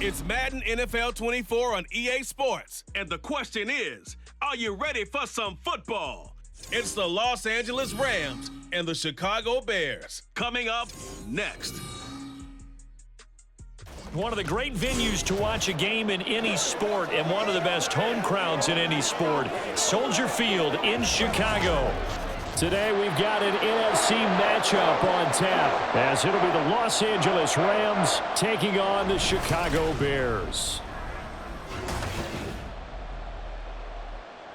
It's Madden NFL 24 on EA Sports. And the question is, are you ready for some football? It's the Los Angeles Rams and the Chicago Bears. Coming up next. One of the great venues to watch a game in any sport and one of the best home crowds in any sport, Soldier Field in Chicago. Today we've got an NFC matchup on tap as it'll be the Los Angeles Rams taking on the Chicago Bears.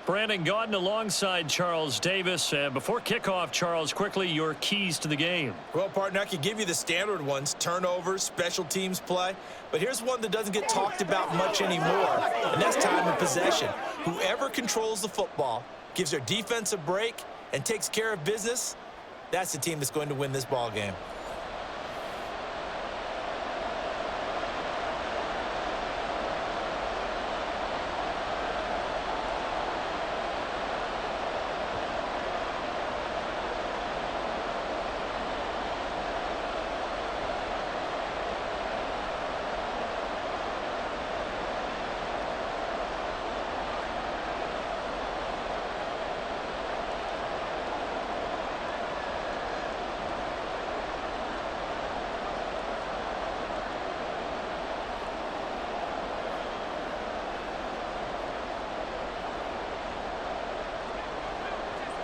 Brandon Gaudin alongside Charles Davis. Before kickoff, Charles, quickly your keys to the game. Well, partner, I could give you the standard ones, turnovers, special teams play. But here's one that doesn't get talked about much anymore, and that's time of possession. Whoever controls the football, gives their defense a break, and takes care of business, that's the team that's going to win this ball game.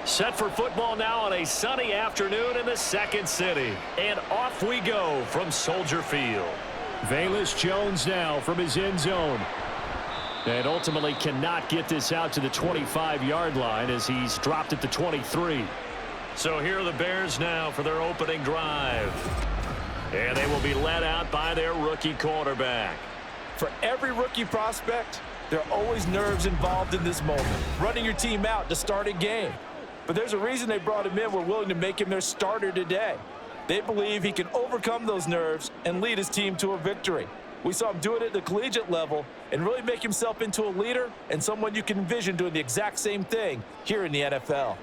Set for football now on a sunny afternoon in the second city. And off we go from Soldier Field. Velus Jones now from his end zone. And ultimately cannot get this out to the 25-yard line as he's dropped at the 23. So here are the Bears now for their opening drive. And they will be led out by their rookie quarterback. For every rookie prospect, there are always nerves involved in this moment. Running your team out to start a game. But there's a reason they brought him in. We're willing to make him their starter today. They believe he can overcome those nerves and lead his team to a victory. We saw him do it at the collegiate level and really make himself into a leader and someone you can envision doing the exact same thing here in the NFL.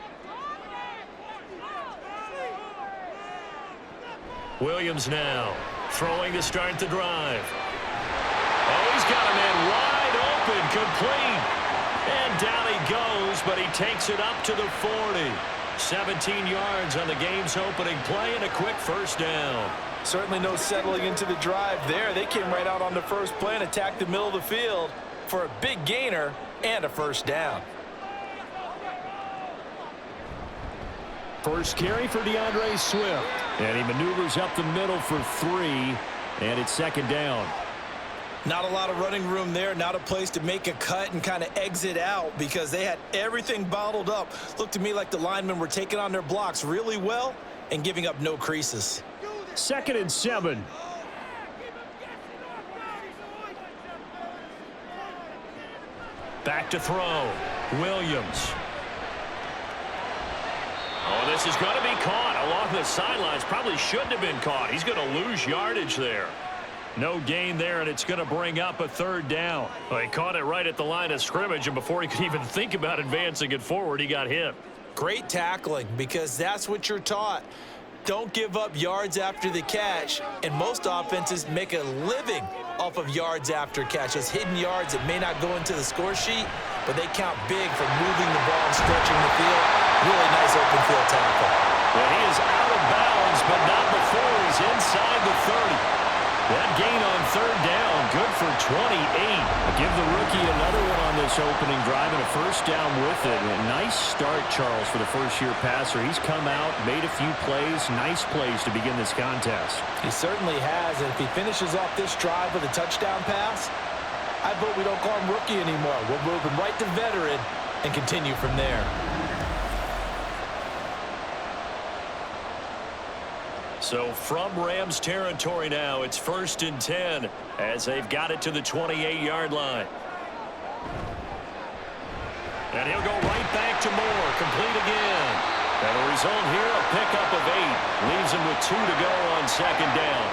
Williams now throwing to start the drive. Oh, he's got a man wide open, complete. And down he goes, but he takes it up to the 40. 17 yards on the game's opening play and a quick first down. Certainly no settling into the drive there. They came right out on the first play and attacked the middle of the field for a big gainer and a first down. First carry for DeAndre Swift. And he maneuvers up the middle for 3, and it's second down. Not a lot of running room there, not a place to make a cut and kind of exit out because they had everything bottled up. Looked to me like the linemen were taking on their blocks really well and giving up no creases. 2nd and 7. Back to throw. Williams. Oh, this is going to be caught along the sidelines. Probably shouldn't have been caught. He's going to lose yardage there. No gain there, and it's going to bring up a third down. Well, he caught it right at the line of scrimmage, and before he could even think about advancing it forward, he got hit. Great tackling, because that's what you're taught. Don't give up yards after the catch, and most offenses make a living off of yards after catch. Those hidden yards that may not go into the score sheet, but they count big for moving the ball and stretching the field. Really nice open field tackle. Well, he is out of bounds, but not before he's inside the 30. That gain on third down, good for 28. Give the rookie another one on this opening drive and a first down with it. A nice start, Charles, for the first-year passer. He's come out, made a few plays, nice plays to begin this contest. He certainly has, and if he finishes off this drive with a touchdown pass, I vote we don't call him rookie anymore. We'll move him right to veteran and continue from there. So from Rams territory now, it's 1st and 10 as they've got it to the 28-yard line. And he'll go right back to Moore, complete again. And the result here, a pickup of 8. Leaves him with 2 to go on second down.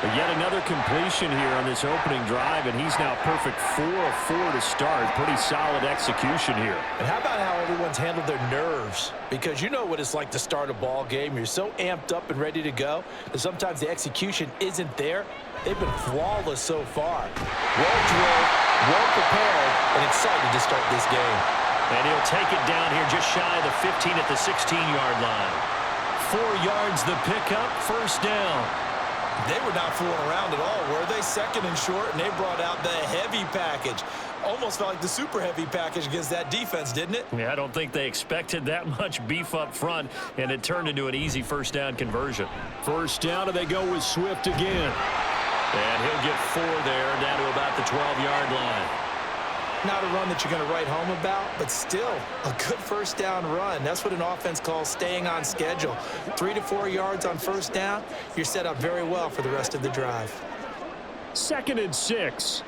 But yet another completion here on this opening drive, and he's now perfect 4 of 4 to start. Pretty solid execution here. And how about how everyone's handled their nerves? Because you know what it's like to start a ball game. You're so amped up and ready to go that sometimes the execution isn't there. They've been flawless so far. Well drilled, well prepared, and excited to start this game. And he'll take it down here just shy of the 15 at the 16-yard line. 4 yards the pickup, first down. They were not fooling around at all, were they? Second and short, and they brought out the heavy package. Almost felt like the super heavy package against that defense, didn't it? Yeah, I don't think they expected that much beef up front, and it turned into an easy first down conversion. First down, and they go with Swift again. And he'll get 4 there, down to about the 12-yard line. Not a run that you're going to write home about, but still a good first down run. That's what an offense calls staying on schedule. 3 to 4 yards on first down, you're set up very well for the rest of the drive. 2nd and 6.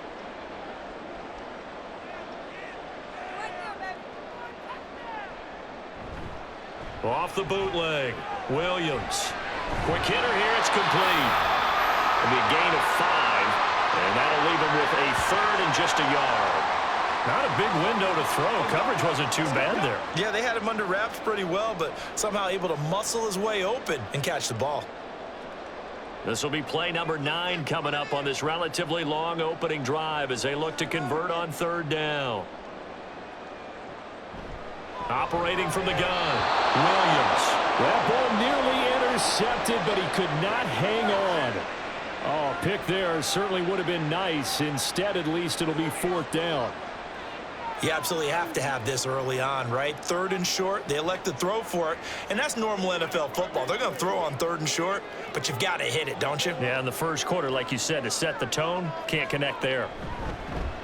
Off the bootleg, Williams. Quick hitter here, it's complete. It'll be a gain of 5, and that'll leave him with a 3rd and just a yard. Not a big window to throw. Coverage wasn't too bad there. Yeah, they had him under wraps pretty well, but somehow able to muscle his way open and catch the ball. This will be play number 9 coming up on this relatively long opening drive as they look to convert on 3rd down. Operating from the gun, Williams. That ball nearly intercepted, but he could not hang on. Oh, pick there certainly would have been nice. Instead, at least it'll be 4th down. You absolutely have to have this early on, right? 3rd and short, they elect to throw for it, and that's normal NFL football. They're going to throw on 3rd and short, but you've got to hit it, don't you? Yeah, in the first quarter, like you said, to set the tone, can't connect there.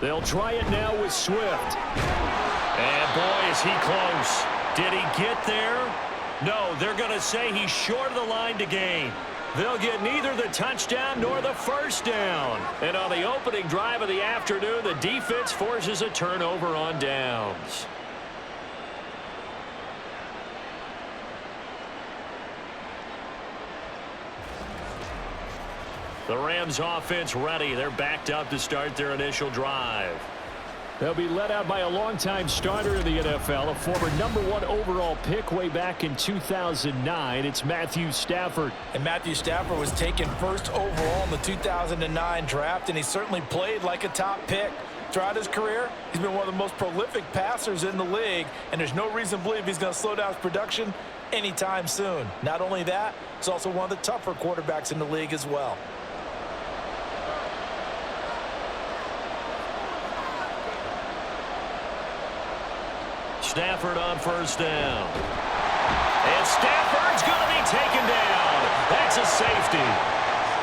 They'll try it now with Swift. And boy, is he close. Did he get there? No, they're going to say he's short of the line to gain. They'll get neither the touchdown nor the first down. And on the opening drive of the afternoon, the defense forces a turnover on downs. The Rams offense ready. They're backed up to start their initial drive. They'll be led out by a longtime starter in the NFL, a former #1 overall pick way back in 2009. It's Matthew Stafford. And Matthew Stafford was taken first overall in the 2009 draft, and he certainly played like a top pick. Throughout his career, he's been one of the most prolific passers in the league, and there's no reason to believe he's going to slow down his production anytime soon. Not only that, he's also one of the tougher quarterbacks in the league as well. Stafford on first down. And Stafford's going to be taken down. That's a safety.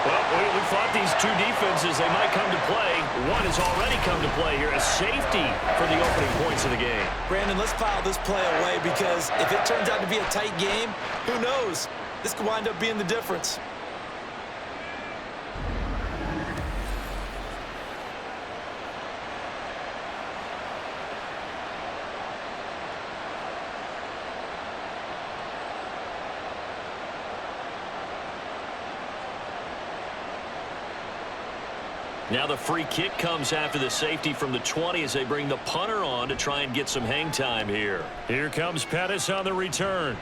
Well, we thought these two defenses, they might come to play. One has already come to play here. A safety for the opening points of the game. Brandon, let's pile this play away because if it turns out to be a tight game, who knows? This could wind up being the difference. Now the free kick comes after the safety from the 20 as they bring the punter on to try and get some hang time here. Here comes Pettis on the return.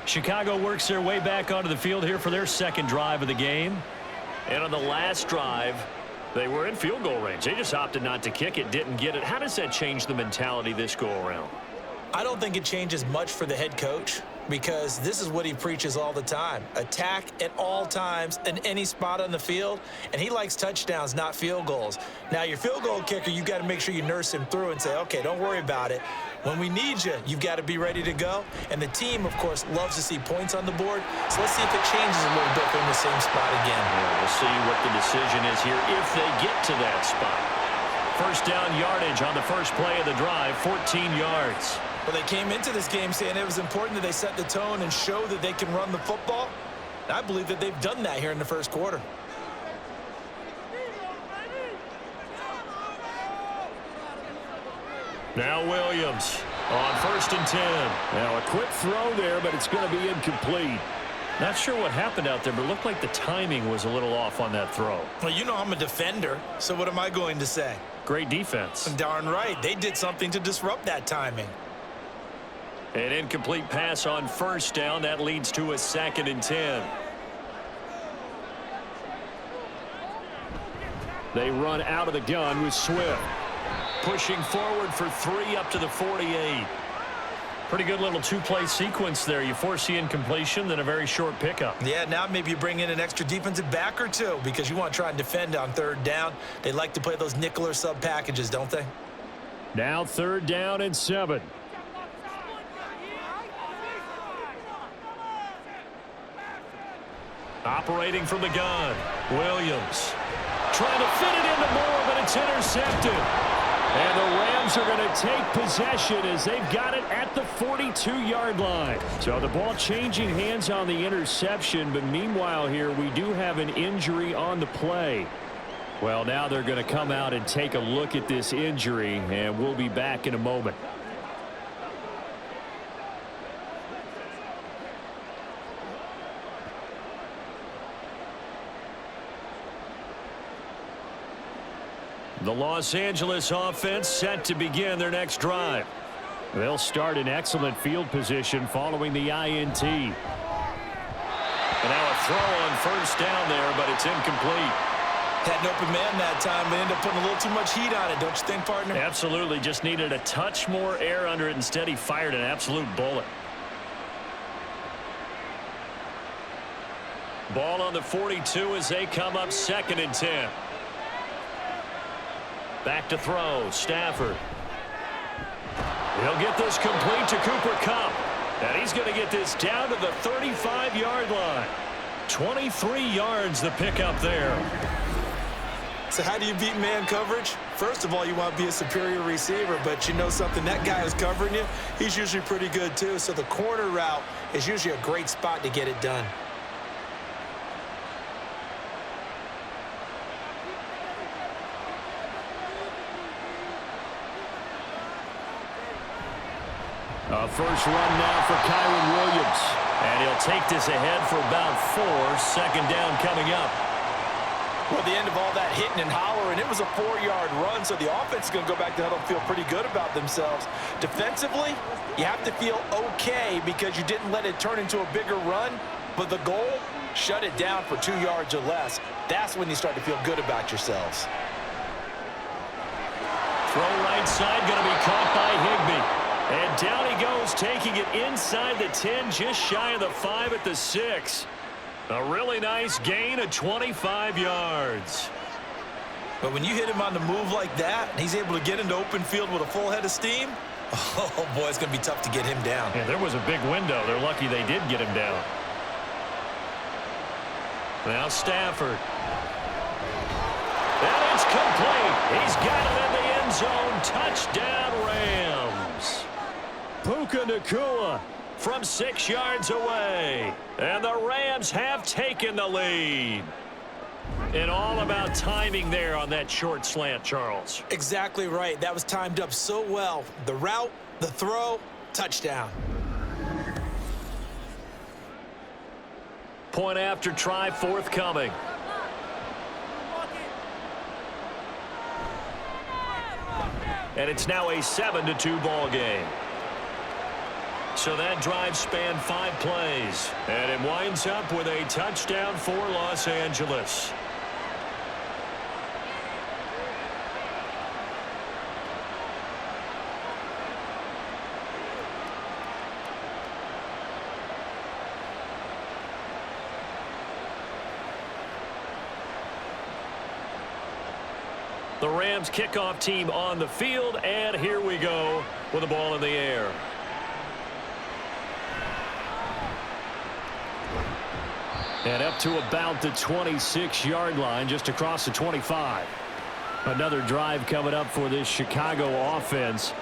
Chicago works their way back onto the field here for their second drive of the game. And on the last drive, they were in field goal range. They just opted not to kick it, didn't get it. How does that change the mentality this go around? I don't think it changes much for the head coach because this is what he preaches all the time. Attack at all times in any spot on the field, and he likes touchdowns, not field goals. Now, your field goal kicker, you've got to make sure you nurse him through and say, okay, don't worry about it. When we need you, you've got to be ready to go. And the team, of course, loves to see points on the board. So let's see if it changes a little bit in the same spot again. Yeah, we'll see what the decision is here if they get to that spot. First down yardage on the first play of the drive, 14 yards. Well, they came into this game saying it was important that they set the tone and show that they can run the football. And I believe that they've done that here in the first quarter. Now Williams on 1st and 10. Now a quick throw there, but it's going to be incomplete. Not sure what happened out there, but it looked like the timing was a little off on that throw. Well, you know I'm a defender, so what am I going to say? Great defense. Darn right. They did something to disrupt that timing. An incomplete pass on first down. That leads to a 2nd and 10. They run out of the gun with Swift. Pushing forward for 3 up to the 48. Pretty good little two-play sequence there. You force the incompletion, then a very short pickup. Yeah, now maybe you bring in an extra defensive back or two because you want to try and defend on 3rd down. They like to play those nickel or sub packages, don't they? Now 3rd down and 7. Operating from the gun, Williams. Trying to fit it into Moore, but it's intercepted. And the Rams are going to take possession as they've got it at the 42-yard line. So the ball changing hands on the interception, but meanwhile here we do have an injury on the play. Well, now they're going to come out and take a look at this injury, and we'll be back in a moment. The Los Angeles offense set to begin their next drive. They'll start in excellent field position following the INT. And now a throw on first down there, but it's incomplete. Had an open man that time, but ended up putting a little too much heat on it, don't you think, partner? Absolutely. Just needed a touch more air under it. Instead, he fired an absolute bullet. Ball on the 42 as they come up 2nd and 10. Back to throw, Stafford. He'll get this complete to Cooper Kupp. And he's going to get this down to the 35-yard line. 23 yards the pickup there. So how do you beat man coverage? First of all, you want to be a superior receiver, but you know something, that guy who's covering you, he's usually pretty good too. So the corner route is usually a great spot to get it done. A first run now for Kyron Williams. And he'll take this ahead for about 4. 2nd down coming up. Well, the end of all that hitting and hollering, it was a 4-yard run, so the offense is going to go back to huddle and feel pretty good about themselves. Defensively, you have to feel okay because you didn't let it turn into a bigger run, but the goal, shut it down for 2 yards or less. That's when you start to feel good about yourselves. Throw right side, going to be caught by Higbee. And down he goes, taking it inside the 10, just shy of the 5 at the 6. A really nice gain of 25 yards. But when you hit him on the move like that, and he's able to get into open field with a full head of steam, oh, boy, it's going to be tough to get him down. Yeah, there was a big window. They're lucky they did get him down. Now Stafford. And it's complete. He's got it in the end zone. Touchdown, Rams. Puka Nacua from 6 yards away. And the Rams have taken the lead. And all about timing there on that short slant, Charles. Exactly right. That was timed up so well. The route, the throw, touchdown. Point after try forthcoming. And it's now a 7-2 ball game. So that drive spanned 5 plays. And it winds up with a touchdown for Los Angeles. The Rams kickoff team on the field, and here we go with the ball in the air. And up to about the 26-yard line, just across the 25. Another drive coming up for this Chicago offense.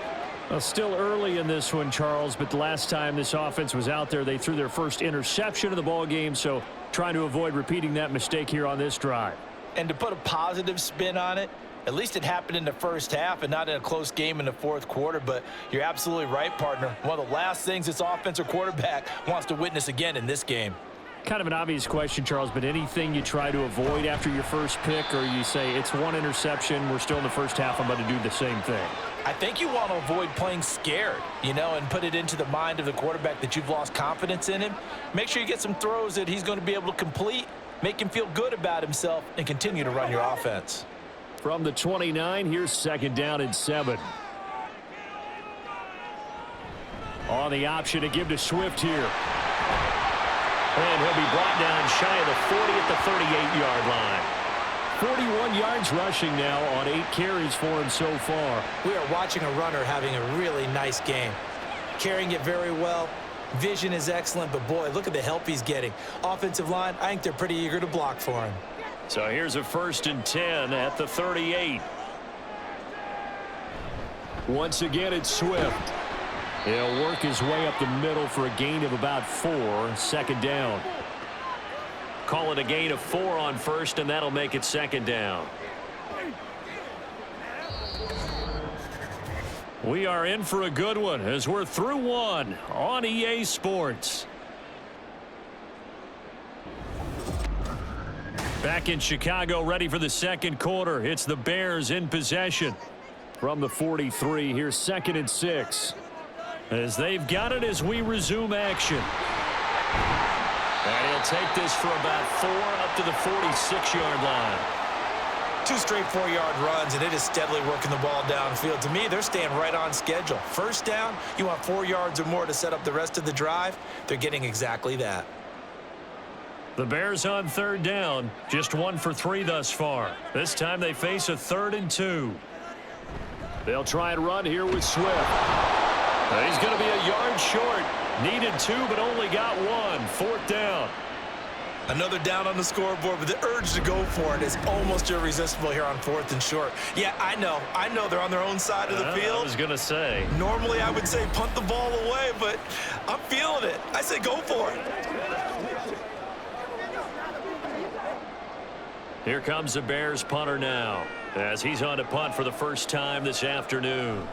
Well, still early in this one, Charles, but the last time this offense was out there, they threw their first interception of the ball game, so trying to avoid repeating that mistake here on this drive. And to put a positive spin on it, at least it happened in the first half and not in a close game in the fourth quarter, but you're absolutely right, partner. One of the last things this offensive quarterback wants to witness again in this game. Kind of an obvious question, Charles, but anything you try to avoid after your first pick, or you say it's one interception, we're still in the first half, I'm going to do the same thing? I think you want to avoid playing scared, and put it into the mind of the quarterback that you've lost confidence in him. Make sure you get some throws that he's going to be able to complete, make him feel good about himself, and continue to run your offense. From the 29, here's 2nd down and 7. On the option to give to Swift here. And he'll be brought down shy of the 40 at the 38-yard line. 41 yards rushing now on 8 carries for him so far. We are watching a runner having a really nice game. Carrying it very well. Vision is excellent, but boy, look at the help he's getting. Offensive line, I think they're pretty eager to block for him. So here's a 1st and 10 at the 38. Once again, it's Swift. He'll work his way up the middle for a gain of about 4. 2nd down. Call it a gain of 4 on 1st, and that'll make it 2nd down. We are in for a good one as we're through one on EA Sports. Back in Chicago, ready for the 2nd quarter. It's the Bears in possession. From the 43, here's 2nd and 6. As they've got it as we resume action. And he'll take this for about 4 up to the 46-yard line. 2 straight 4-yard runs, and it is steadily working the ball downfield. To me, they're staying right on schedule. 1st down, you want 4 yards or more to set up the rest of the drive. They're getting exactly that. The Bears on 3rd down, just 1 for 3 thus far. This time they face a 3rd and 2. They'll try and run here with Swift. He's going to be a yard short. Needed 2, but only got 1. 4th down. Another down on the scoreboard, but the urge to go for it is almost irresistible here on 4th and short. Yeah, I know they're on their own side of the field. I was going to say. Normally I would say punt the ball away, but I'm feeling it. I say go for it. Here comes the Bears punter now, as he's on to punt for the first time this afternoon.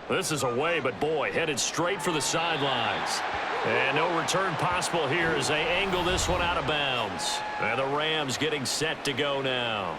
This is away, but boy, headed straight for the sidelines. And no return possible here as they angle this one out of bounds. And the Rams getting set to go now.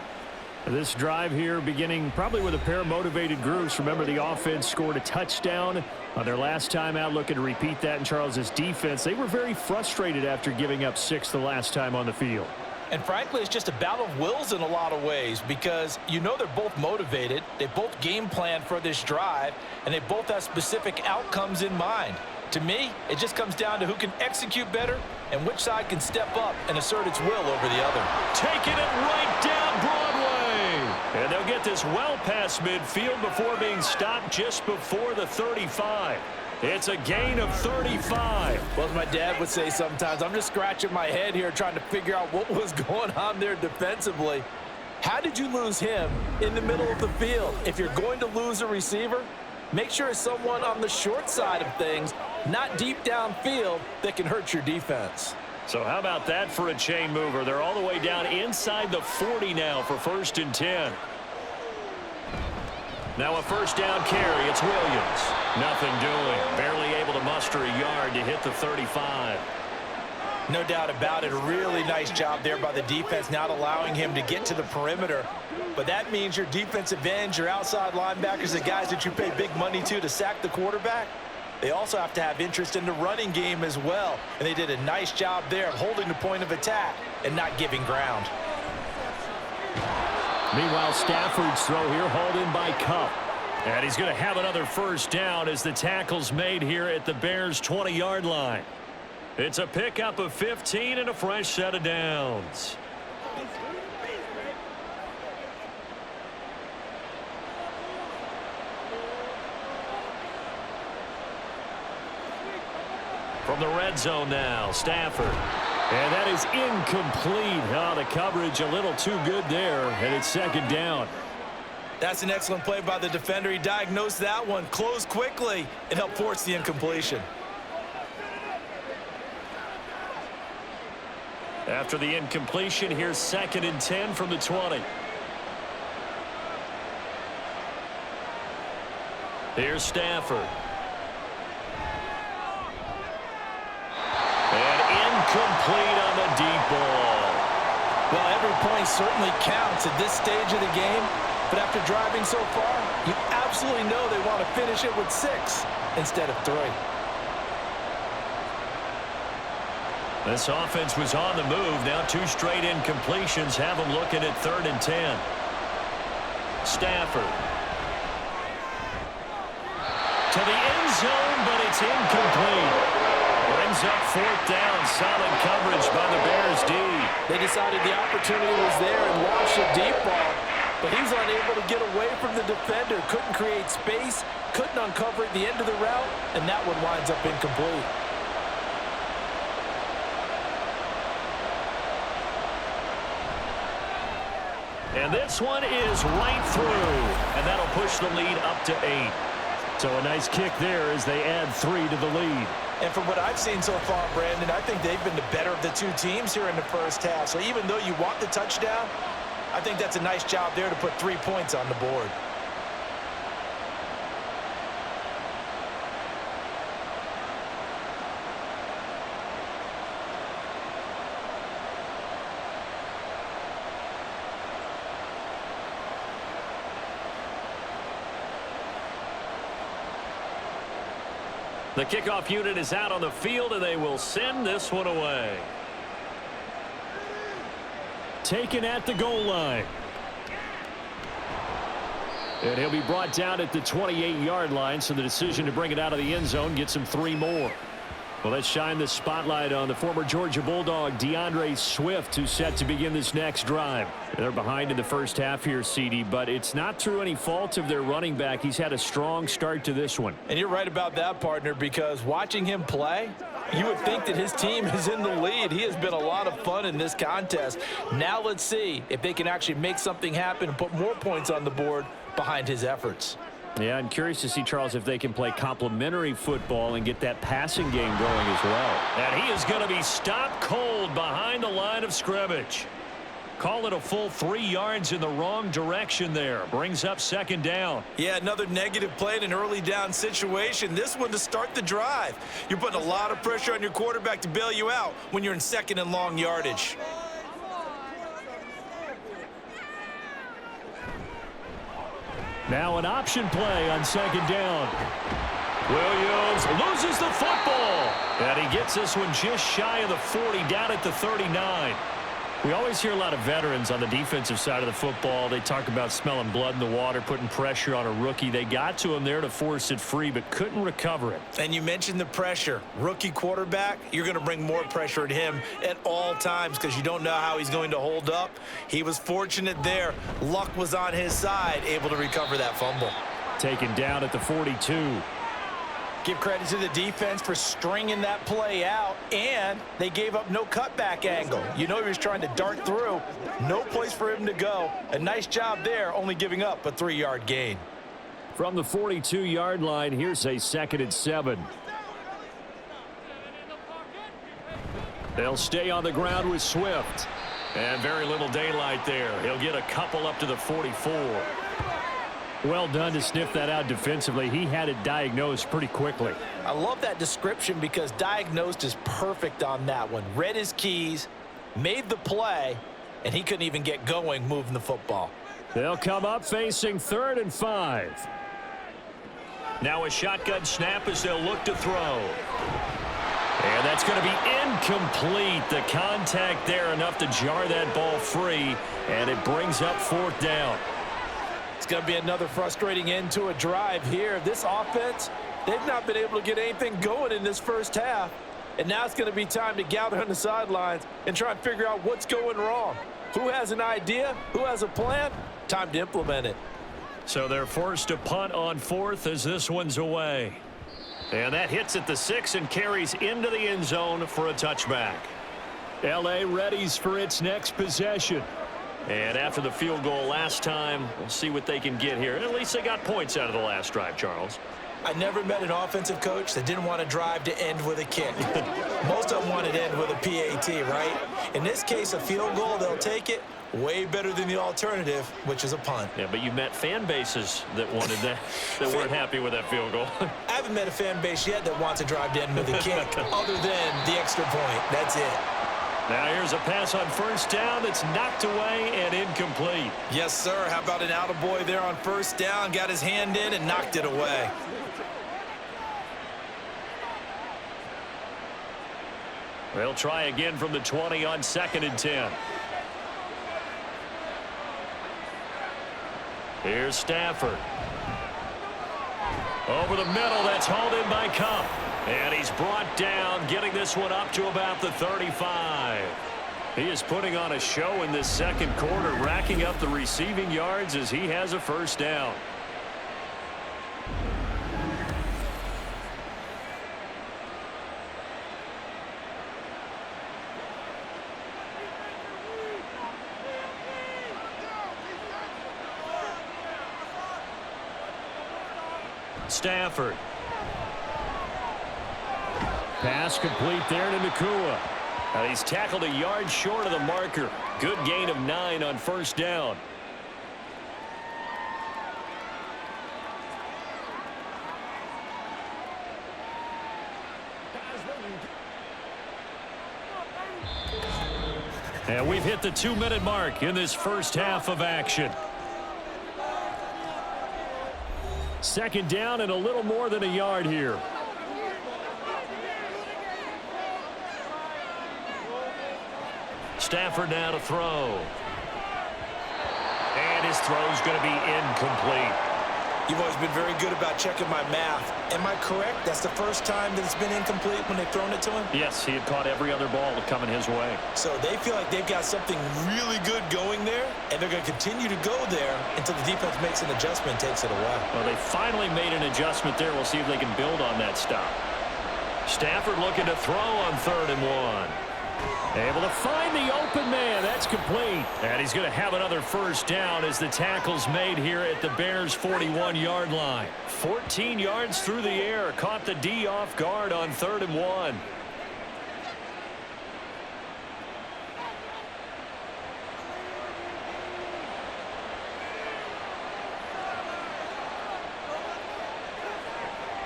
This drive here beginning probably with a pair of motivated groups. Remember, the offense scored a touchdown on their last time out, looking to repeat that in Charles's defense. They were very frustrated after giving up 6 the last time on the field. And frankly, it's just a battle of wills in a lot of ways because they're both motivated. They both game plan for this drive, and they both have specific outcomes in mind. To me, it just comes down to who can execute better and which side can step up and assert its will over the other. Taking it right down Broadway. And they'll get this well past midfield before being stopped just before the 35. It's a gain of 35. Well, as my dad would say sometimes, I'm just scratching my head here trying to figure out what was going on there defensively. How did you lose him in the middle of the field? If you're going to lose a receiver, make sure it's someone on the short side of things, not deep downfield, that can hurt your defense. So how about that for a chain mover? They're all the way down inside the 40 now for 1st and 10. Now a 1st down carry. It's Williams. Nothing doing. Barely able to muster a yard to hit the 35. No doubt about it. A really nice job there by the defense, not allowing him to get to the perimeter. But that means your defensive ends, your outside linebackers, the guys that you pay big money to sack the quarterback, they also have to have interest in the running game as well. And they did a nice job there of holding the point of attack and not giving ground. Meanwhile, Stafford's throw here hauled in by Cup. And he's going to have another 1st down as the tackle's made here at the Bears' 20-yard line. It's a pickup of 15 and a fresh set of downs. From the red zone now, Stafford. And that is incomplete. Oh, the coverage a little too good there, and it's 2nd down. That's an excellent play by the defender. He diagnosed that one, closed quickly, and helped force the incompletion. After the incompletion, here's 2nd and 10 from the 20. Here's Stafford. And incomplete. incomplete on the deep ball. Well, every point certainly counts at this stage of the game, but after driving so far, you absolutely know they want to finish it with 6 instead of 3. This offense was on the move. Now 2 straight incompletions have them looking at 3rd and 10. Stafford. To the end zone, but it's incomplete. Brings up 4th down. Solid coverage by the Bears D. They decided the opportunity was there and launched a deep ball, but he was unable to get away from the defender. Couldn't create space, couldn't uncover at the end of the route, and that one winds up incomplete. And this one is right through, and that'll push the lead up to 8. So a nice kick there as they add 3 to the lead. And from what I've seen so far, Brandon, I think they've been the better of the 2 teams here in the first half. So even though you want the touchdown, I think that's a nice job there to put 3 points on the board. The kickoff unit is out on the field, and they will send this one away. Taken at the goal line. And he'll be brought down at the 28-yard line, so the decision to bring it out of the end zone gets him 3 more. Well, let's shine the spotlight on the former Georgia Bulldog, DeAndre Swift, who's set to begin this next drive. They're behind in the first half here, CD, but it's not through any fault of their running back. He's had a strong start to this one. And you're right about that, partner, because watching him play, you would think that his team is in the lead. He has been a lot of fun in this contest. Now let's see if they can actually make something happen and put more points on the board behind his efforts. Yeah, I'm curious to see, Charles, if they can play complementary football and get that passing game going as well. And he is going to be stopped cold behind the line of scrimmage. Call it a full 3 yards in the wrong direction there. Brings up 2nd down. Yeah, another negative play in an early down situation. This one to start the drive. You're putting a lot of pressure on your quarterback to bail you out when you're in 2nd and long yardage. Now an option play on 2nd down. Williams loses the football. And he gets this one just shy of the 40, down at the 39. We always hear a lot of veterans on the defensive side of the football. They talk about smelling blood in the water, putting pressure on a rookie. They got to him there to force it free, but couldn't recover it. And you mentioned the pressure. Rookie quarterback, you're going to bring more pressure at him at all times because you don't know how he's going to hold up. He was fortunate there. Luck was on his side, able to recover that fumble. Taken down at the 42. Give credit to the defense for stringing that play out, and they gave up no cutback angle. You know he was trying to dart through. No place for him to go. A nice job there, only giving up a 3-yard gain. From the 42-yard line, here's a 2nd and 7. They'll stay on the ground with Swift. And very little daylight there. He'll get a couple up to the 44. Well done to sniff that out defensively. He had it diagnosed pretty quickly. I love that description because diagnosed is perfect on that one. Read his keys, made the play, and he couldn't even get going moving the football. They'll come up facing 3rd and 5. Now a shotgun snap as they'll look to throw. And that's going to be incomplete. The contact there enough to jar that ball free, and it brings up 4th down. It's going to be another frustrating end to a drive here. This offense, they've not been able to get anything going in this first half. And now it's going to be time to gather on the sidelines and try and figure out what's going wrong. Who has an idea? Who has a plan? Time to implement it. So they're forced to punt on 4th as this one's away. And that hits at the 6 and carries into the end zone for a touchback. L.A. readies for its next possession. And after the field goal last time, we'll see what they can get here. At least they got points out of the last drive, Charles. I never met an offensive coach that didn't want to drive to end with a kick. Most of them wanted to end with a PAT, right? In this case, a field goal, they'll take it. Way better than the alternative, which is a punt. Yeah, but you met fan bases that wanted that, that weren't happy with that field goal. I haven't met a fan base yet that wants to drive to end with a kick, other than the extra point. That's it. Now here's a pass on first down that's knocked away and incomplete. Yes, sir. How about an attaboy there on first down? Got his hand in and knocked it away. They'll try again from the 20 on 2nd and 10. Here's Stafford. Over the middle, that's hauled in by Cup. And he's brought down, getting this one up to about the 35. He is putting on a show in this second quarter, racking up the receiving yards as he has a first down. Stafford. Pass complete there to Nakua. And he's tackled a yard short of the marker. Good gain of 9 on first down. And we've hit the 2-minute mark in this first half of action. Second down and a little more than a yard here. Stafford now to throw. And his throw's going to be incomplete. You've always been very good about checking my math. Am I correct? That's the first time that it's been incomplete when they've thrown it to him? Yes, he had caught every other ball coming his way. So they feel like they've got something really good going there, and they're going to continue to go there until the defense makes an adjustment and takes it away. Well, they finally made an adjustment there. We'll see if they can build on that stop. Stafford looking to throw on 3rd and 1. Able to find the open man. That's complete. And he's going to have another first down as the tackle's made here at the Bears' 41-yard line. 14 yards through the air. Caught the D off guard on 3rd and 1.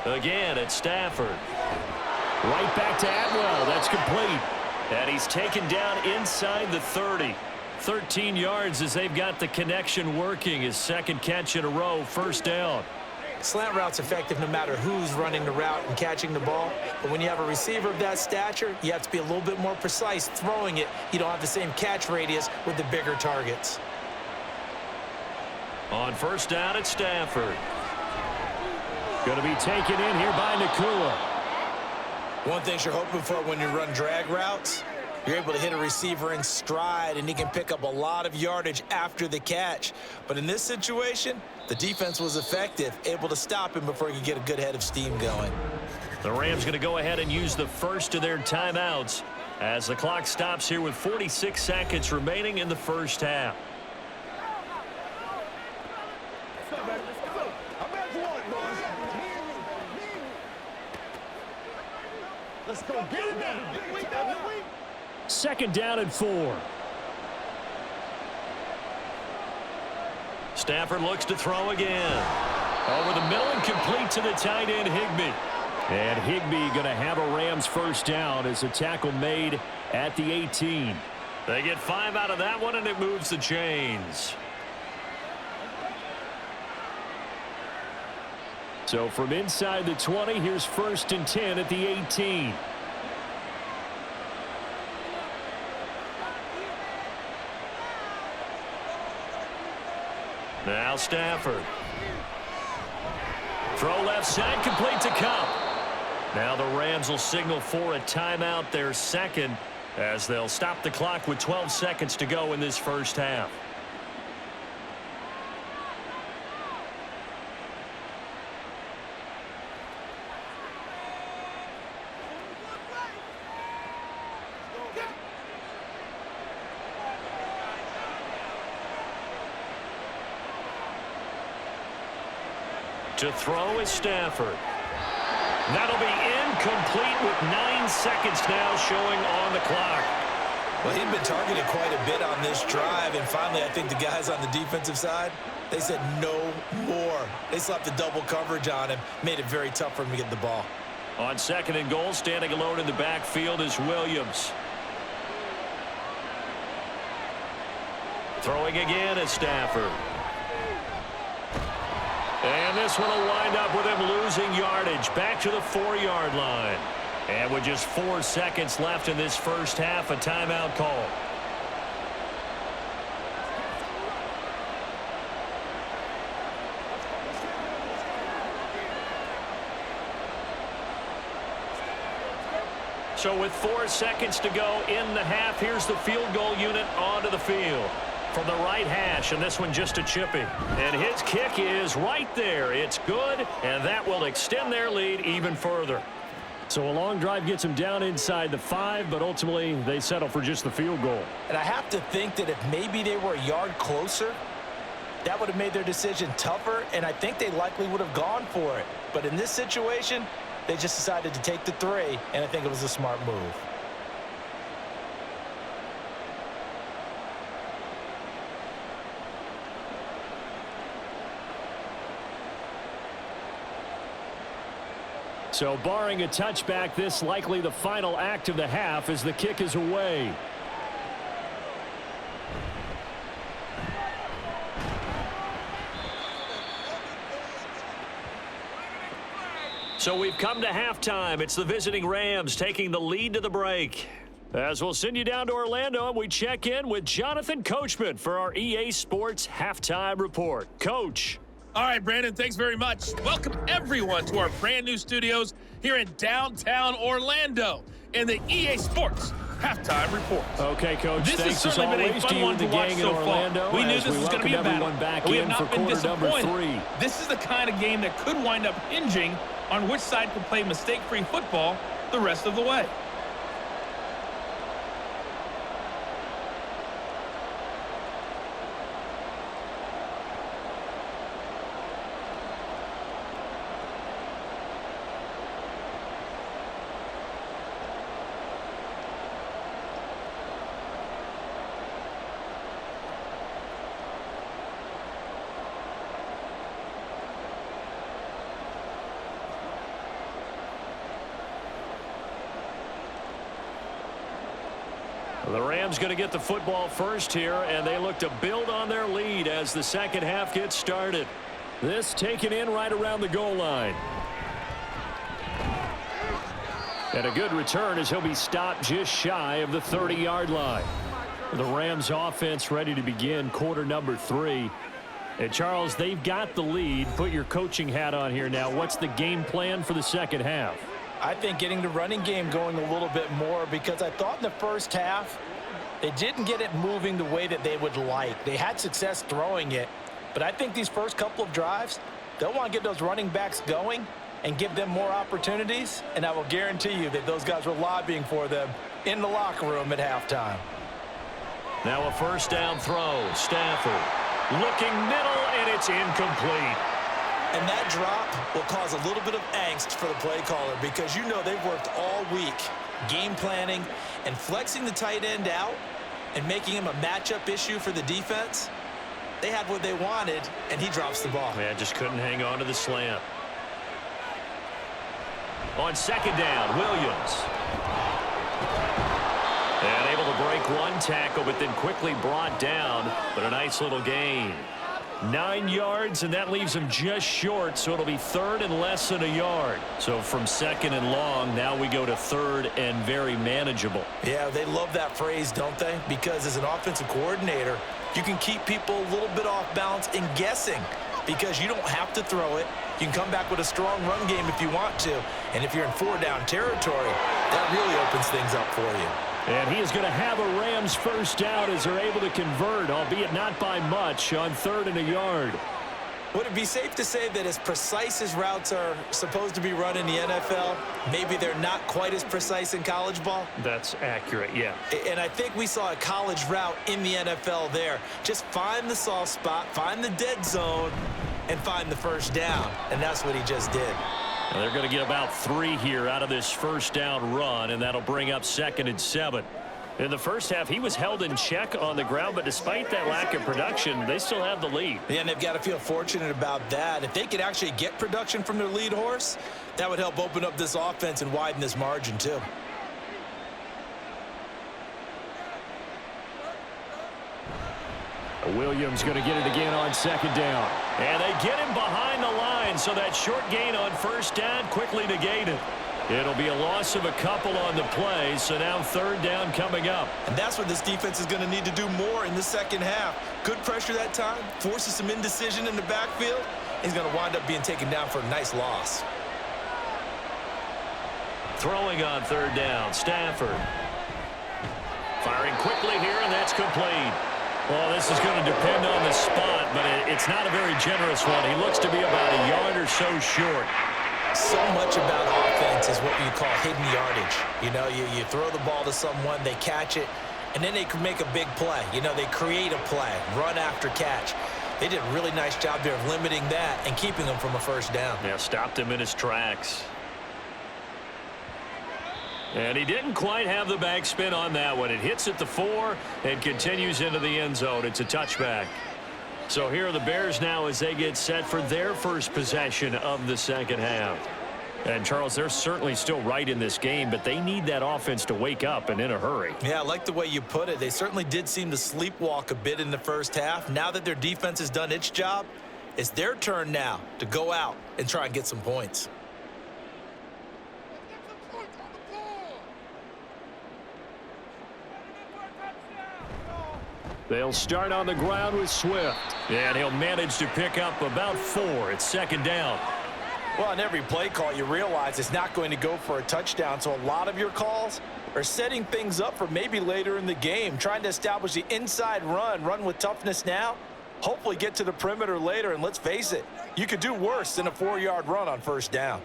Again, it's Stafford. Right back to Atwell. That's complete. And he's taken down inside the 30. 13 yards as they've got the connection working. His second catch in a row, first down. Slant route's effective no matter who's running the route and catching the ball. But when you have a receiver of that stature, you have to be a little bit more precise throwing it. You don't have the same catch radius with the bigger targets. On first down, it's Stafford. Going to be taken in here by Nakua. One thing you're hoping for when you run drag routes, you're able to hit a receiver in stride, and he can pick up a lot of yardage after the catch. But in this situation, the defense was effective, able to stop him before he could get a good head of steam going. The Rams going to go ahead and use the first of their timeouts as the clock stops here with 46 seconds remaining in the first half. Let's go get it down. Second down and 4. Stafford looks to throw again. Over the middle and complete to the tight end, Higbee. And Higbee going to have a Rams first down as a tackle made at the 18. They get 5 out of that one, and it moves the chains. So from inside the 20, here's 1st and 10 at the 18. Now Stafford. Throw left side, complete to Cup. Now the Rams will signal for a timeout, their second, as they'll stop the clock with 12 seconds to go in this first half. To throw is Stafford. That'll be incomplete with 9 seconds now showing on the clock. Well, he'd been targeted quite a bit on this drive, and finally I think the guys on the defensive side, they said no more. They slapped the double coverage on him, made it very tough for him to get the ball. On 2nd and goal, standing alone in the backfield is Williams. Throwing again is Stafford. And this one will wind up with him losing yardage back to the 4-yard line. And with just 4 seconds left in this first half, a timeout call. So with 4 seconds to go in the half, here's the field goal unit onto the field. From the right hash, and this one just a chippy. And his kick is right there. It's good, and that will extend their lead even further. So a long drive gets them down inside the 5, but ultimately they settle for just the field goal. And I have to think that if maybe they were a yard closer, that would have made their decision tougher, and I think they likely would have gone for it. But in this situation, they just decided to take the 3, and I think it was a smart move. So barring a touchback, this likely the final act of the half as the kick is away. So we've come to halftime. It's the visiting Rams taking the lead to the break. As we'll send you down to Orlando, and we check in with Jonathan Coachman for our EA Sports Halftime Report. Coach. All right, Brandon, thanks very much. Welcome, everyone, to our brand new studios here in downtown Orlando in the EA Sports Halftime Report. Okay, Coach, this thanks has certainly been a fun one to watch so far. We knew this was going to be a battle, but we have not been disappointed. This is the kind of game that could wind up hinging on which side can play mistake-free football the rest of the way. The Rams going to get the football first here, and they look to build on their lead as the second half gets started. This taken in right around the goal line. And a good return as he'll be stopped just shy of the 30-yard line. The Rams offense ready to begin quarter number 3. And Charles, they've got the lead. Put your coaching hat on here now. What's the game plan for the second half? I think getting the running game going a little bit more, because I thought in the first half they didn't get it moving the way that they would like. They had success throwing it, but I think these first couple of drives, they'll want to get those running backs going and give them more opportunities, and I will guarantee you that those guys were lobbying for them in the locker room at halftime. Now a first down throw. Stafford looking middle, and it's incomplete. And that drop will cause a little bit of angst for the play caller, because you know they've worked all week game planning and flexing the tight end out and making him a matchup issue for the defense. They had what they wanted, and he drops the ball. Man, just couldn't hang on to the slant. On second down, Williams. And able to break one tackle, but then quickly brought down. But a nice little gain. 9 yards, and that leaves him just short, so it'll be third and less than a yard. So from second and long, now we go to third and very manageable. Yeah, they love that phrase, don't they? Because as an offensive coordinator, you can keep people a little bit off balance and guessing, because you don't have to throw it. You can come back with a strong run game if you want to. And if you're in 4-down territory, that really opens things up for you. And he is going to have a Rams first down as they're able to convert, albeit not by much, on third and a yard. Would it be safe to say that as precise as routes are supposed to be run in the NFL, maybe they're not quite as precise in college ball? That's accurate, yeah. And I think we saw a college route in the NFL there. Just find the soft spot, find the dead zone, and find the first down. And that's what he just did. And they're going to get about 3 here out of this first down run, and that'll bring up 2nd and 7. In the first half, he was held in check on the ground, but despite that lack of production, they still have the lead. Yeah, and they've got to feel fortunate about that. If they could actually get production from their lead horse, that would help open up this offense and widen this margin too. Williams going to get it again on second down. And they get him behind the line, so that short gain on first down quickly negated. It'll be a loss of a couple on the play, so now third down coming up. And that's what this defense is going to need to do more in the second half. Good pressure that time, forces some indecision in the backfield. He's going to wind up being taken down for a nice loss. Throwing on third down, Stafford. Firing quickly here, and that's complete. Well, this is going to depend on the spot, but it's not a very generous one. He looks to be about a yard or so short. So much about offense is what you call hidden yardage. You know, you throw the ball to someone, they catch it, and then they can make a big play. You know, they create a play, run after catch. They did a really nice job there of limiting that and keeping him from a first down. Yeah, stopped him in his tracks. And he didn't quite have the backspin on that one. It hits at the 4 and continues into the end zone. It's a touchback. So here are the Bears now as they get set for their first possession of the second half. And, Charles, they're certainly still right in this game, but they need that offense to wake up and in a hurry. Yeah, I like the way you put it. They certainly did seem to sleepwalk a bit in the first half. Now that their defense has done its job, it's their turn now to go out and try and get some points. They'll start on the ground with Swift. And he'll manage to pick up about 4. It's second down. Well, on every play call, you realize it's not going to go for a touchdown. So a lot of your calls are setting things up for maybe later in the game, trying to establish the inside run with toughness now, hopefully get to the perimeter later. And let's face it, you could do worse than a 4-yard run on first down.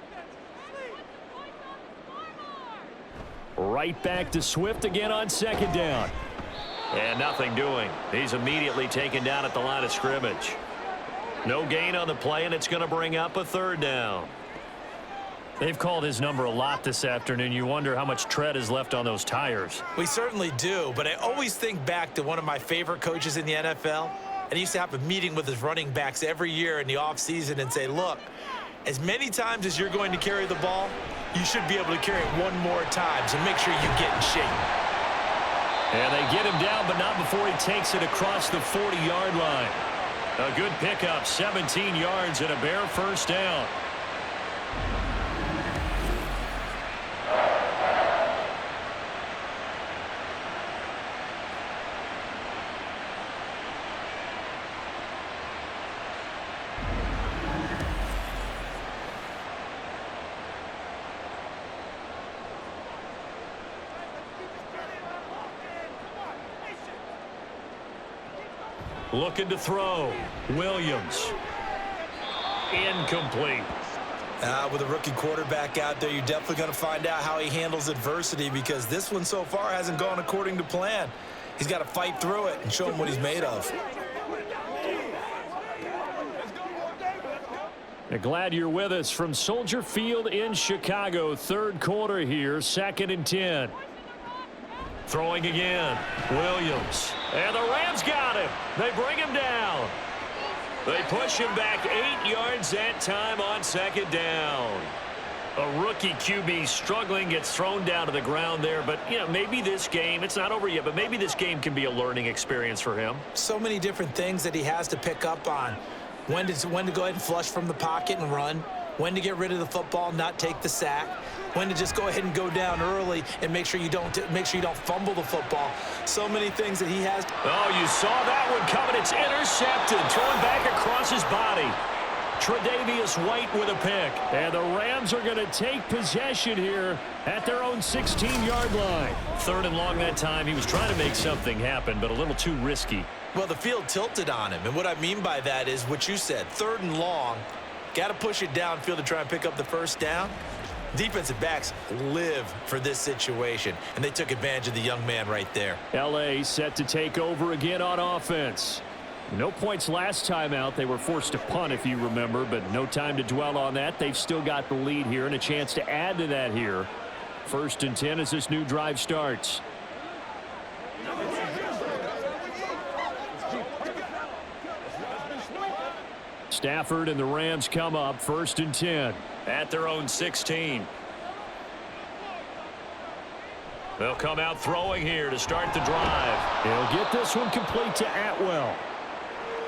Right back to Swift again on second down. And nothing doing. He's immediately taken down at the line of scrimmage. No gain on the play, and it's going to bring up a third down. They've called his number a lot this afternoon. You wonder how much tread is left on those tires. We certainly do, but I always think back to one of my favorite coaches in the NFL, and he used to have a meeting with his running backs every year in the offseason and say, look, as many times as you're going to carry the ball, you should be able to carry it one more time, so make sure you get in shape. And they get him down, but not before he takes it across the 40-yard line. A good pickup, 17 yards and a Bear first down. Looking to throw. Williams. Incomplete. With a rookie quarterback out there, you're definitely going to find out how he handles adversity, because this one so far hasn't gone according to plan. He's got to fight through it and show him what he's made of. Glad you're with us from Soldier Field in Chicago. Third quarter here, 2nd and 10. Throwing again. Williams. And the Rams got him. They bring him down. They push him back 8 yards that time on second down. A rookie QB struggling, gets thrown down to the ground there. But, you know, maybe this game, it's not over yet, but maybe this game can be a learning experience for him. So many different things that he has to pick up on. When to go ahead and flush from the pocket and run. When to get rid of the football, not take the sack. When to just go ahead and go down early and make sure you don't fumble the football. So many things that he has. Oh, you saw that one coming. It's intercepted. Thrown back across his body. Tre'Davious White with a pick. And the Rams are going to take possession here at their own 16-yard line. 3rd and long that time. He was trying to make something happen, but a little too risky. Well, the field tilted on him. And what I mean by that is what you said. 3rd and long. Got to push it downfield to try and pick up the first down. Defensive backs live for this situation, and they took advantage of the young man right there. L.A. set to take over again on offense. No points last time out. They were forced to punt, if you remember, but no time to dwell on that. They've still got the lead here and a chance to add to that here. 1st and 10 as this new drive starts. Stafford and the Rams come up 1st and 10 at their own 16. They'll come out throwing here to start the drive. He'll get this one complete to Atwell.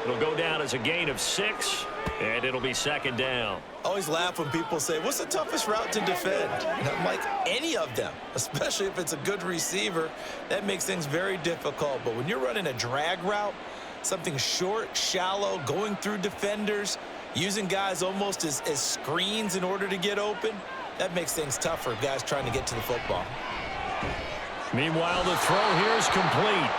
It'll go down as a gain of 6, and it'll be second down. I always laugh when people say, what's the toughest route to defend? And I'm like, any of them, especially if it's a good receiver. That makes things very difficult. But when you're running a drag route, something short, shallow, going through defenders, using guys almost as screens in order to get open, that makes things tough for guys trying to get to the football. Meanwhile, the throw here is complete.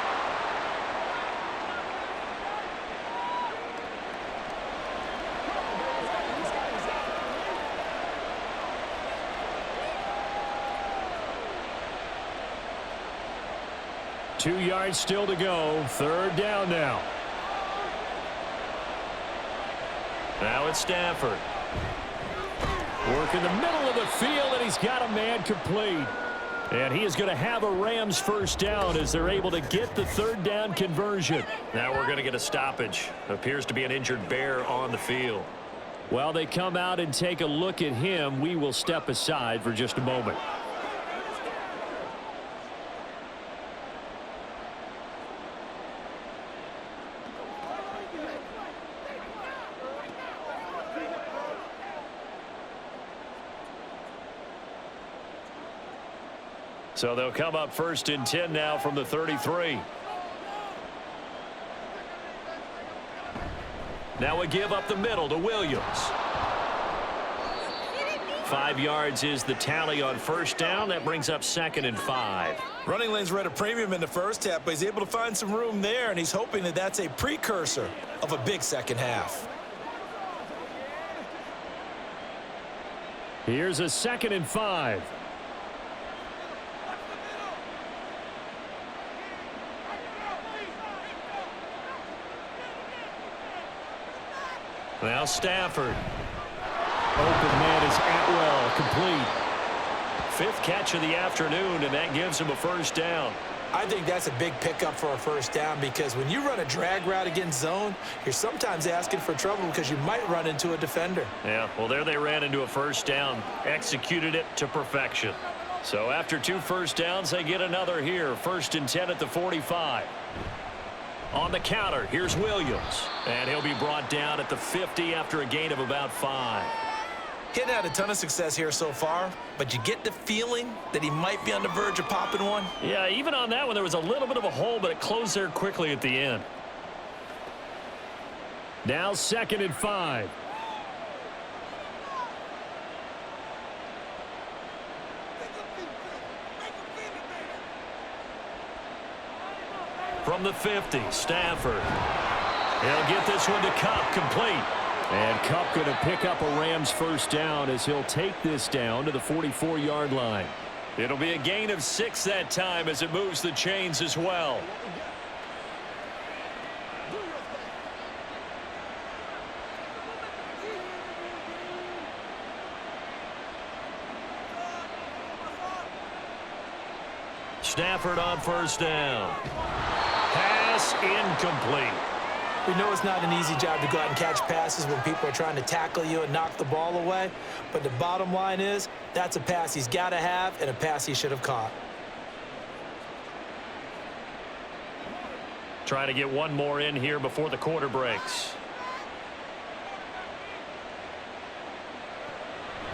Two yards still to go. Third down now. Now it's Stafford. Work in the middle of the field, and he's got a man complete. And he is going to have a Rams first down as they're able to get the third down conversion. Now we're going to get a stoppage. Appears to be an injured Bear on the field. While they come out and take a look at him, we will step aside for just a moment. So they'll come up 1st and 10 now from the 33. Now we give up the middle to Williams. 5 yards is the tally on first down. That brings up 2nd and 5. Running lanes were at a premium in the first half, but he's able to find some room there, and he's hoping that that's a precursor of a big second half. Here's a 2nd and 5. Now Stafford. Open man is Atwell, complete. 5th catch of the afternoon, and that gives him a first down. I think that's a big pickup for a first down, because when you run a drag route against zone, you're sometimes asking for trouble because you might run into a defender. Yeah, well, there they ran into a first down, executed it to perfection. So after 2 first downs, they get another here. 1st and 10 at the 45. On the counter, here's Williams. And he'll be brought down at the 50 after a gain of about 5. He hadn't had a ton of success here so far, but you get the feeling that he might be on the verge of popping one. Yeah, even on that one, there was a little bit of a hole, but it closed there quickly at the end. Now 2nd and 5. From the 50, Stafford. He'll get this one to Kupp, complete. And Kupp going to pick up a Rams first down as he'll take this down to the 44-yard line. It'll be a gain of 6 that time as it moves the chains as well. Stafford on first down. Pass incomplete. We know it's not an easy job to go out and catch passes when people are trying to tackle you and knock the ball away. But the bottom line is, that's a pass he's got to have and a pass he should have caught. Trying to get one more in here before the quarter breaks.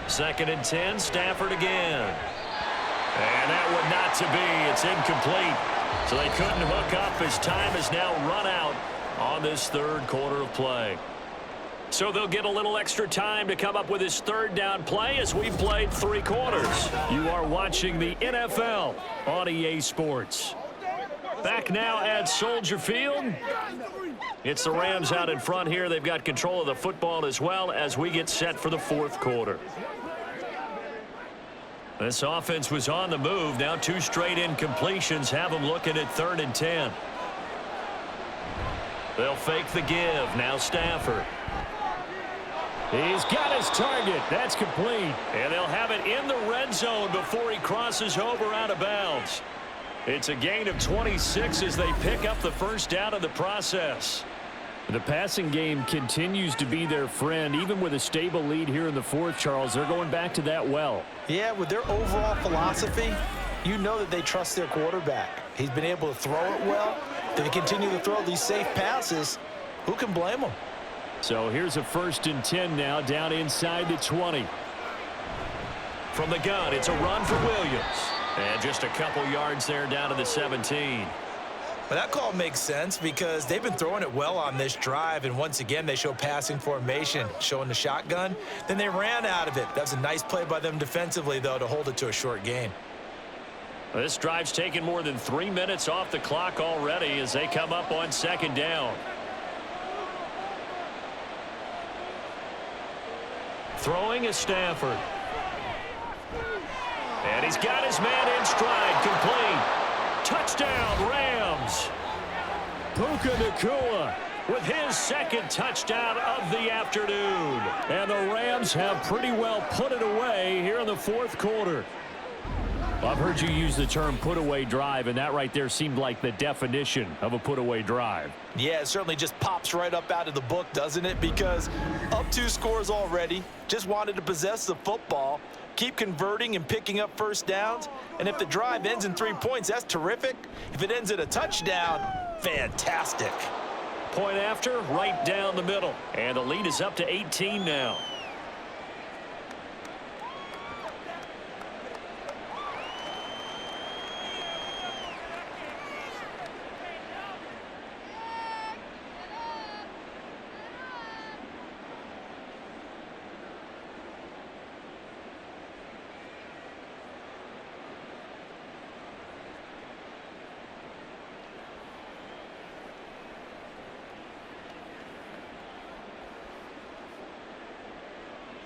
2nd and 10, Stafford again. And that one not to be. It's incomplete. So they couldn't hook up as time has now run out on this third quarter of play. So they'll get a little extra time to come up with his third down play as we've played 3 quarters. You are watching the NFL on EA Sports. Back now at Soldier Field. It's the Rams out in front here. They've got control of the football as well as we get set for the 4th quarter. This offense was on the move. Now 2 straight incompletions have them looking at 3rd and 10. They'll fake the give. Now Stafford. He's got his target. That's complete. And they'll have it in the red zone before he crosses over out of bounds. It's a gain of 26 as they pick up the first down in the process. The passing game continues to be their friend. Even with a stable lead here in the 4th, Charles, they're going back to that well. Yeah, with their overall philosophy, you know that they trust their quarterback. He's been able to throw it well. If they continue to throw these safe passes, Who can blame them? So here's a 1st and 10 now, down inside the 20. From the gun, it's a run for Williams. And just a couple yards there down to the 17. But that call makes sense because they've been throwing it well on this drive, and once again they show passing formation, showing the shotgun. Then they ran out of it. That was a nice play by them defensively, though, to hold it to a short gain. This drive's taken more than 3 minutes off the clock already as they come up on 2nd down. Throwing is Stafford. And he's got his man in stride, complete. Touchdown, Rams. Puka Nacua with his 2nd touchdown of the afternoon. And the Rams have pretty well put it away here in the 4th quarter. I've heard you use the term put-away drive, and that right there seemed like the definition of a put-away drive. Yeah, it certainly just pops right up out of the book, doesn't it? Because up 2 scores already, just wanted to possess the football, keep converting and picking up 1st downs. And if the drive ends in 3 points, that's terrific. If it ends in a touchdown, fantastic. Point after, right down the middle. And the lead is up to 18 now.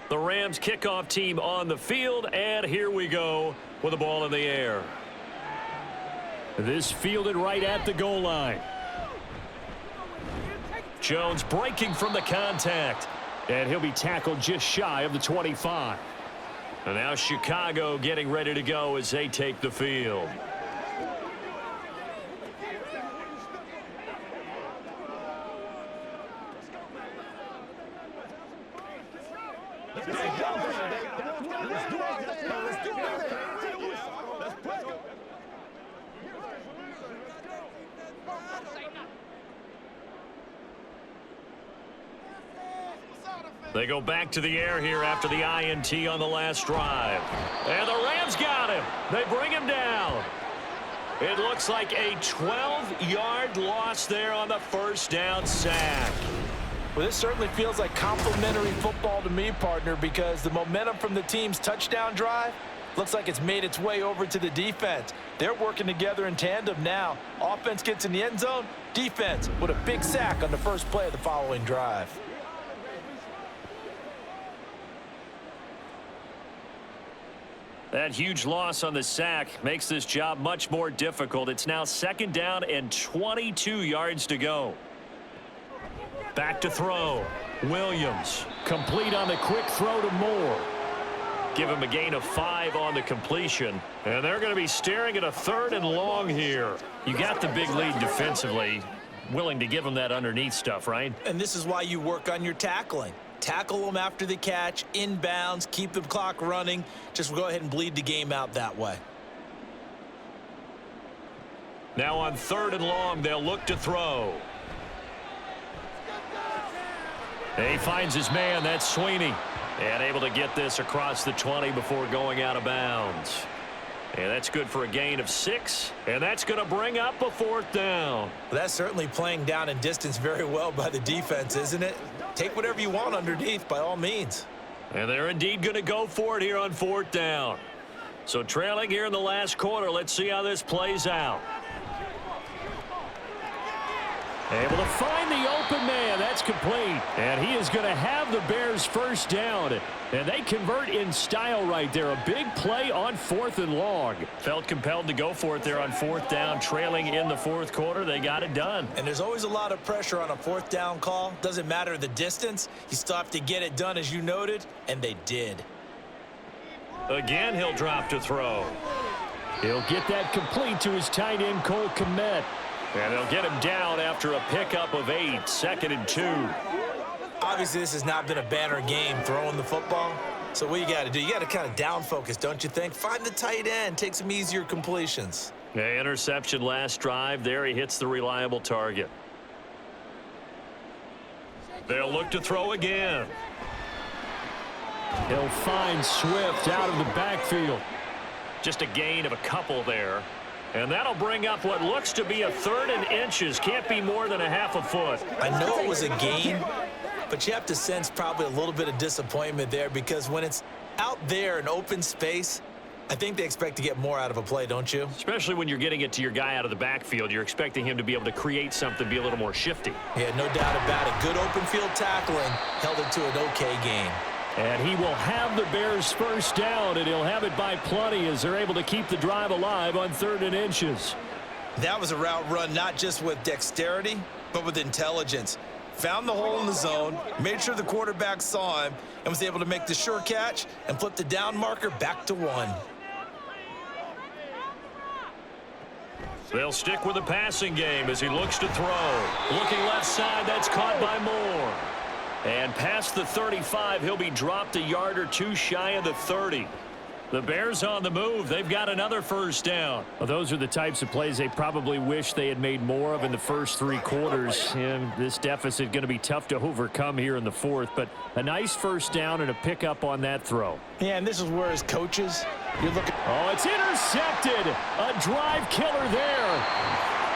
The Rams kickoff team on the field, and here we go with the ball in the air. This fielded right at the goal line. Jones breaking from the contact, and he'll be tackled just shy of the 25. And now Chicago getting ready to go as they take the field. They go back to the air here after the INT on the last drive. And the Rams got him. They bring him down. It looks like a 12-yard loss there on the 1st down sack. Well, this certainly feels like complimentary football to me, partner, because the momentum from the team's touchdown drive looks like it's made its way over to the defense. They're working together in tandem now. Offense gets in the end zone. Defense with a big sack on the first play of the following drive. That huge loss on the sack makes this job much more difficult. It's now 2nd down and 22 yards to go. Back to throw. Williams complete on the quick throw to Moore. Give him a gain of 5 on the completion. And they're going to be staring at a 3rd and long here. You got the big lead defensively. Willing to give him that underneath stuff, right? And this is why you work on your tackling. Tackle them after the catch, inbounds, keep the clock running. Just go ahead and bleed the game out that way. Now on 3rd and long, they'll look to throw. He finds his man. That's Sweeney. And able to get this across the 20 before going out of bounds. And that's good for a gain of 6. And that's going to bring up a 4th down. Well, that's certainly playing down in distance very well by the defense, isn't it? Take whatever you want underneath, by all means. And they're indeed going to go for it here on 4th down. So trailing here in the last quarter, let's see how this plays out. Able to find the open man. That's complete. And he is going to have the Bears' 1st down. And they convert in style right there. A big play on 4th and long. Felt compelled to go for it there on 4th down. Trailing in the 4th quarter. They got it done. And there's always a lot of pressure on a 4th down call. Doesn't matter the distance. You still have to get it done, as you noted. And they did. Again, he'll drop to throw. He'll get that complete to his tight end, Cole Kmet. And they'll get him down after a pickup of 8, 2nd and 2. Obviously, this has not been a banner game throwing the football. So what you got to do, you got to kind of down focus, don't you think? Find the tight end, take some easier completions. Yeah, interception last drive. There he hits the reliable target. They'll look to throw again. He'll find Swift out of the backfield. Just a gain of a couple there. And that'll bring up what looks to be a 3rd and inches. Can't be more than a half a foot. I know it was a gain, but you have to sense probably a little bit of disappointment there because when it's out there in open space, I think they expect to get more out of a play, don't you? Especially when you're getting it to your guy out of the backfield. You're expecting him to be able to create something, be a little more shifty. Yeah, no doubt about it. Good open field tackling held it to an okay game. And he will have the Bears first down, and he'll have it by plenty as they're able to keep the drive alive on 3rd and inches. That was a route run not just with dexterity, but with intelligence. Found the hole in the zone, made sure the quarterback saw him, and was able to make the sure catch and flip the down marker back to 1. They'll stick with the passing game as he looks to throw. Looking left side, that's caught by Moore. And past the 35, he'll be dropped a yard or two shy of the 30. The Bears on the move. They've got another first down. Well, those are the types of plays they probably wish they had made more of in the first 3 quarters. And this deficit going to be tough to overcome here in the 4th. But a nice first down and a pickup on that throw. Yeah, and this is where as coaches, you're looking. Oh, it's intercepted. A drive killer there.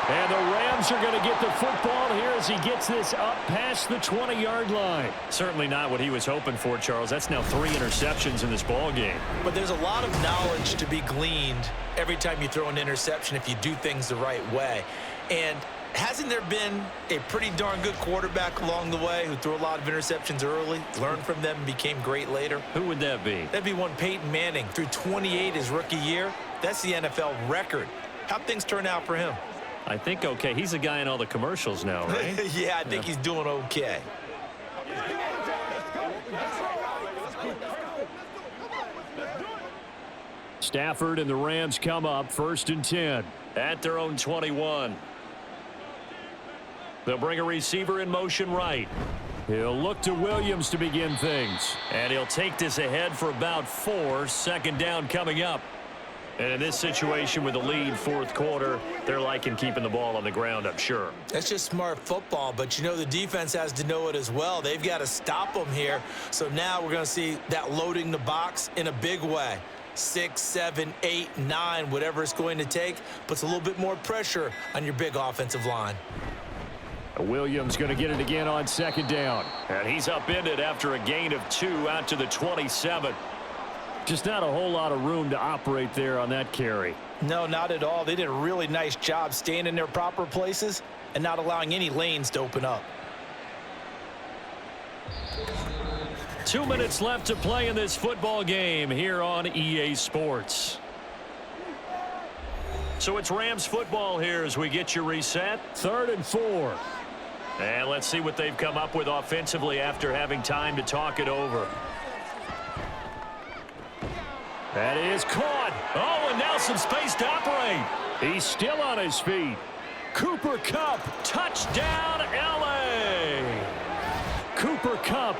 And the Rams are going to get the football here as he gets this up past the 20-yard line. Certainly not what he was hoping for, Charles. That's now 3 interceptions in this ball game. But there's a lot of knowledge to be gleaned every time you throw an interception if you do things the right way. And hasn't there been a pretty darn good quarterback along the way who threw a lot of interceptions early, learned from them, and became great later? Who would that be? That'd be one Peyton Manning. Threw 28 his rookie year. That's the NFL record. How'd things turn out for him? I think okay. He's a guy in all the commercials now, right? Yeah, I think he's doing okay. Stafford and the Rams come up 1st and 10. At their own 21. They'll bring a receiver in motion right. He'll look to Williams to begin things. And he'll take this ahead for about 4. 2nd down coming up. And in this situation with the lead 4th quarter, they're liking keeping the ball on the ground, I'm sure. That's just smart football, but you know the defense has to know it as well. They've got to stop them here. So now we're going to see that loading the box in a big way. 6, 7, 8, 9, whatever it's going to take, puts a little bit more pressure on your big offensive line. Williams going to get it again on 2nd down. And he's upended after a gain of 2 out to the 27. Just not a whole lot of room to operate there on that carry. No, not at all. They did a really nice job staying in their proper places and not allowing any lanes to open up. 2 minutes left to play in this football game here on EA Sports. So it's Rams football here as we get you reset. 3rd and 4. And let's see what they've come up with offensively after having time to talk it over. That is caught. Oh, and now some space to operate. He's still on his feet. Cooper Kupp. Touchdown, L.A. Cooper Kupp.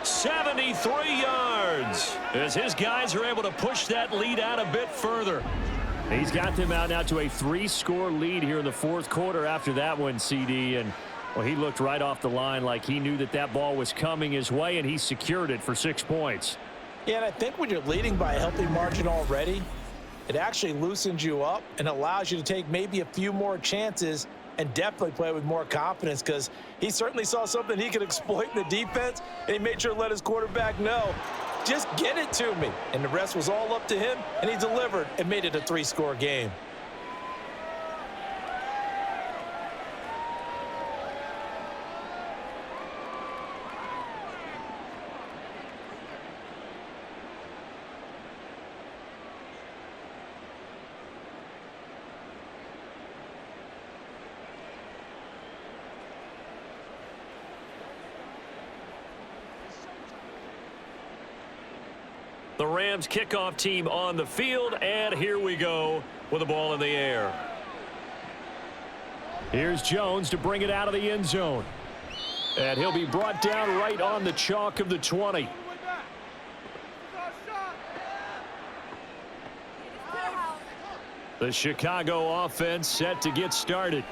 73 yards as his guys are able to push that lead out a bit further. He's got them out now to a 3-score lead here in the 4th quarter after that one, CD. And, well, he looked right off the line like he knew that that ball was coming his way, and he secured it for 6 points. Yeah, and I think when you're leading by a healthy margin already, it actually loosens you up and allows you to take maybe a few more chances and definitely play with more confidence because he certainly saw something he could exploit in the defense, and he made sure to let his quarterback know, just get it to me. And the rest was all up to him, and he delivered and made it a 3-score game. The Rams kickoff team on the field, and here we go with the ball in the air. Here's Jones to bring it out of the end zone. And he'll be brought down right on the chalk of the 20. The Chicago offense set to get started.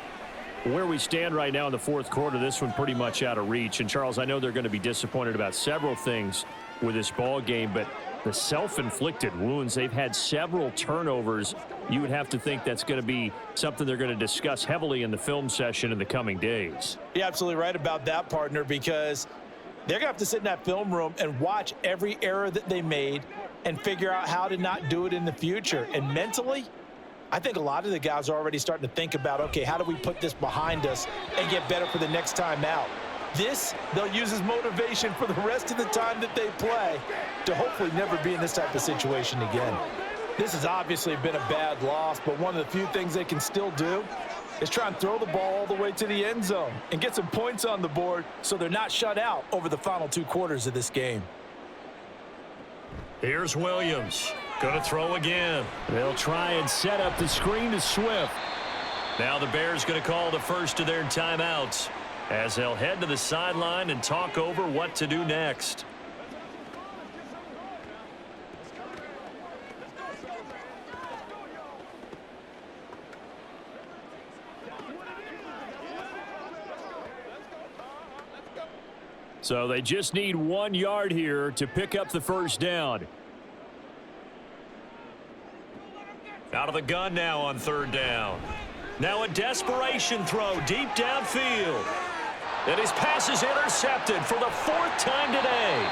Where we stand right now in the fourth quarter, this one pretty much out of reach. And, Charles, I know they're going to be disappointed about several things with this ball game, but the self-inflicted wounds, they've had several turnovers. You would have to think that's going to be something they're going to discuss heavily in the film session in the coming days. You're absolutely right about that, partner, because they're going to have to sit in that film room and watch every error that they made and figure out how to not do it in the future. And mentally, I think a lot of the guys are already starting to think about, okay, how do we put this behind us and get better for the next time out? This, they'll use as motivation for the rest of the time that they play to hopefully never be in this type of situation again. This has obviously been a bad loss, but one of the few things they can still do is try and throw the ball all the way to the end zone and get some points on the board so they're not shut out over the final 2 quarters of this game. Here's Williams. Going to throw again. They'll try and set up the screen to Swift. Now the Bears going to call the first of their timeouts as they'll head to the sideline and talk over what to do next. So they just need 1 yard here to pick up the first down. Out of the gun now on 3rd down. Now a desperation throw deep downfield. And his pass is intercepted for the 4th time today.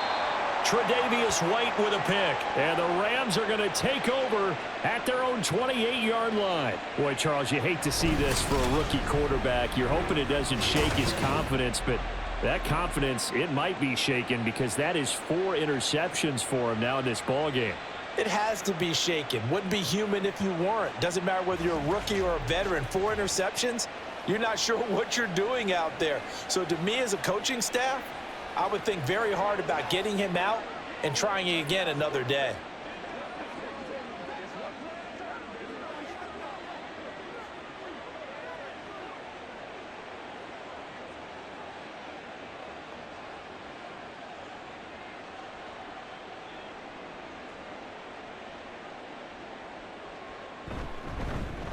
Tre'Davious White with a pick. And the Rams are going to take over at their own 28-yard line. Boy, Charles, you hate to see this for a rookie quarterback. You're hoping it doesn't shake his confidence, but that confidence, it might be shaken because that is 4 interceptions for him now in this ballgame. It has to be shaken. Wouldn't be human if you weren't. Doesn't matter whether you're a rookie or a veteran. 4 interceptions, you're not sure what you're doing out there. So to me as a coaching staff, I would think very hard about getting him out and trying it again another day.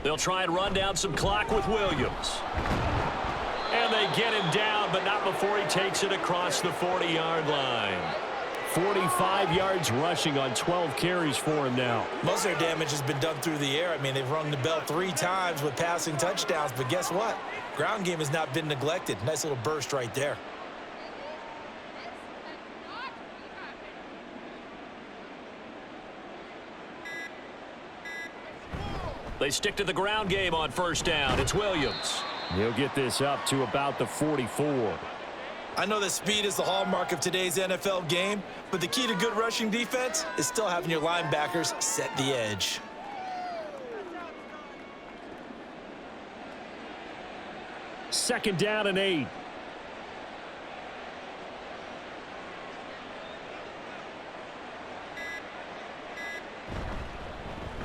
They'll try and run down some clock with Williams. And they get him down, but not before he takes it across the 40-yard line. 45 yards rushing on 12 carries for him now. Most of their damage has been done through the air. I mean, they've rung the bell 3 times with passing touchdowns, but guess what? Ground game has not been neglected. Nice little burst right there. They stick to the ground game on 1st down. It's Williams. He'll get this up to about the 44. I know that speed is the hallmark of today's NFL game, but the key to good rushing defense is still having your linebackers set the edge. Second down and 8.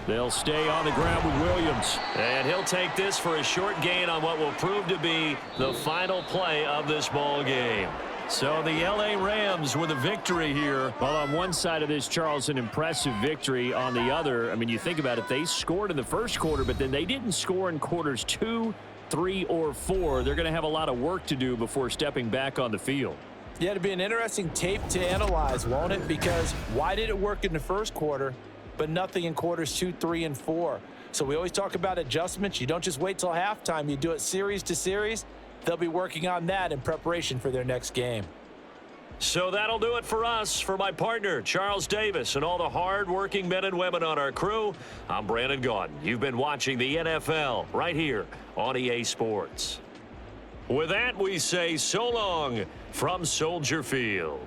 They'll stay on the ground with Williams. And he'll take this for a short gain on what will prove to be the final play of this ball game. So the L.A. Rams with a victory here. Well, on one side of this, Charles, an impressive victory. On the other, I mean, you think about it, they scored in the first quarter, but then they didn't score in quarters 2, 3, or 4. They're going to have a lot of work to do before stepping back on the field. Yeah, it'll be an interesting tape to analyze, won't it? Because why did it work in the first quarter, but nothing in quarters 2, 3, and 4? So we always talk about adjustments. You don't just wait till halftime. You do it series to series. They'll be working on that in preparation for their next game. So that'll do it for us. For my partner, Charles Davis, and all the hard-working men and women on our crew, I'm Brandon Gaudin. You've been watching the NFL right here on EA Sports. With that, we say so long from Soldier Field.